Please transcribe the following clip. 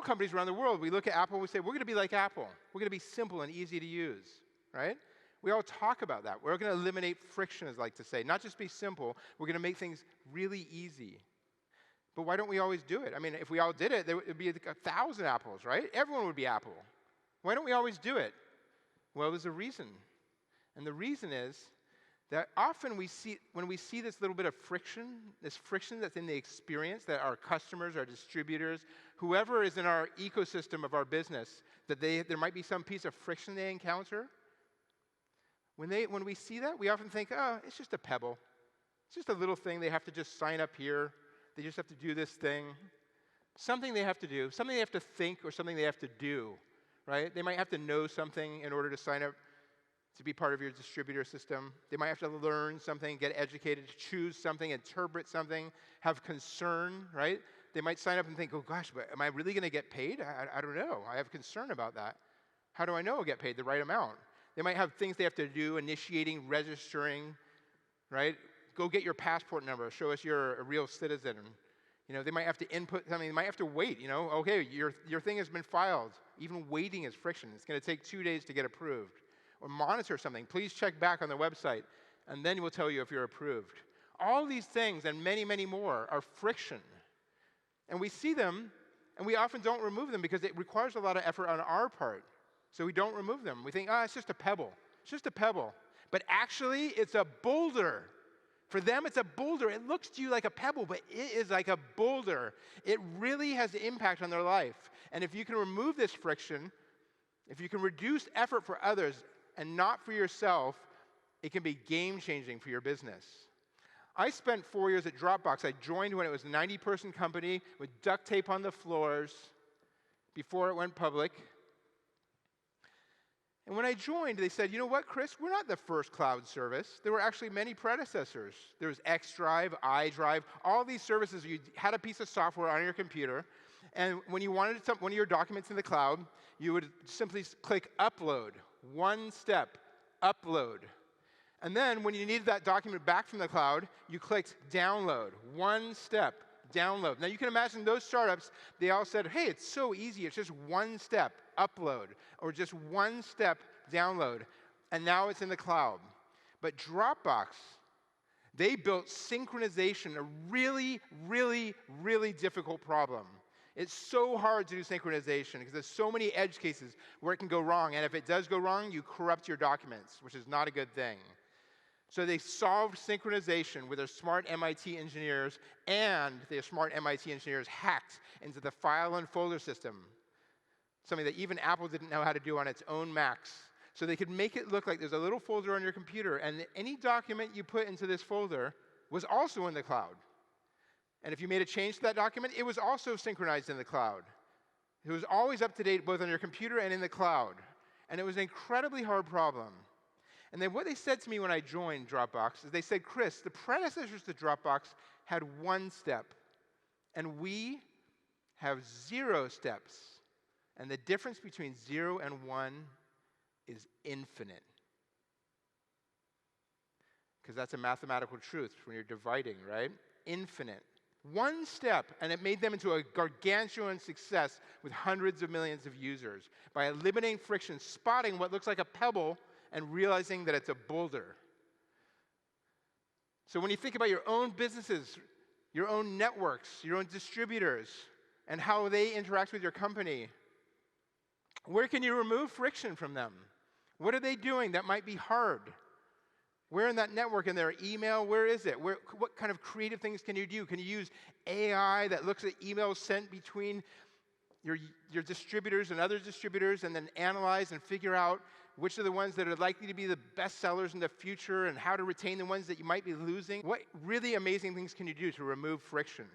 companies around the world, we look at Apple and we say, we're going to be like Apple. We're going to be simple and easy to use, right? We all talk about that. We're going to eliminate friction, as I like to say. Not just be simple, we're going to make things really easy. But why don't we always do it? I mean, if we all did it, there would be 1,000 Apples, right? Everyone would be Apple. Why don't we always do it? Well, there's a reason. And the reason is that often when we see this little bit of friction, this friction that's in the experience that our customers, our distributors, whoever is in our ecosystem of our business, that there might be some piece of friction they encounter. When we see that, we often think, oh, it's just a pebble. It's just a little thing. They have to just sign up here. They just have to do this thing. Something they have to do, something they have to think, or something they have to do, right? They might have to know something in order to sign up to be part of your distributor system. They might have to learn something, get educated, choose something, interpret something, have concern, right? They might sign up and think, oh gosh, but am I really going to get paid? I don't know. I have concern about that. How do I know I'll get paid the right amount? They might have things they have to do, initiating, registering, right? Go get your passport number. Show us you're a real citizen. You know, they might have to input something. They might have to wait, you know. Okay, your thing has been filed. Even waiting is friction. It's going to take 2 days to get approved. Or monitor something. Please check back on the website, and then we'll tell you if you're approved. All these things and many, many more are friction. And we see them, and we often don't remove them because it requires a lot of effort on our part. So we don't remove them. We think, it's just a pebble. It's just a pebble. But actually, it's a boulder. For them, it's a boulder. It looks to you like a pebble, but it is like a boulder. It really has an impact on their life. And if you can remove this friction, if you can reduce effort for others and not for yourself, it can be game-changing for your business. I spent 4 years at Dropbox. I joined when it was a 90-person company with duct tape on the floors before it went public. And when I joined, they said, you know what, Chris? We're not the first cloud service. There were actually many predecessors. There was xDrive, iDrive, all these services. You had a piece of software on your computer, and when you wanted one of your documents in the cloud, you would simply click Upload. One step, Upload. And then when you needed that document back from the cloud, you clicked Download. One step, Download. Now you can imagine those startups, they all said, hey, it's so easy. It's just one step, Upload, or just one step, Download. And now it's in the cloud. But Dropbox, they built synchronization, a really, really, really difficult problem. It's so hard to do synchronization because there's so many edge cases where it can go wrong. And if it does go wrong, you corrupt your documents, which is not a good thing. So they solved synchronization with their smart MIT engineers, and their smart MIT engineers hacked into the file and folder system, something that even Apple didn't know how to do on its own Macs. So they could make it look like there's a little folder on your computer, and any document you put into this folder was also in the cloud. And if you made a change to that document, it was also synchronized in the cloud. It was always up to date both on your computer and in the cloud. And it was an incredibly hard problem. And then what they said to me when I joined Dropbox is they said, Chris, the predecessors to Dropbox had one step, and we have 0 steps. And the difference between 0 and 1 is infinite. Because that's a mathematical truth when you're dividing, right? Infinite. One step, and it made them into a gargantuan success with hundreds of millions of users by eliminating friction, spotting what looks like a pebble, and realizing that it's a boulder. So when you think about your own businesses, your own networks, your own distributors, and how they interact with your company, where can you remove friction from them? What are they doing that might be hard? Where in that network, in their email, where is it? What kind of creative things can you do? Can you use AI that looks at emails sent between your distributors and other distributors and then analyze and figure out which are the ones that are likely to be the best sellers in the future and how to retain the ones that you might be losing? What really amazing things can you do to remove friction?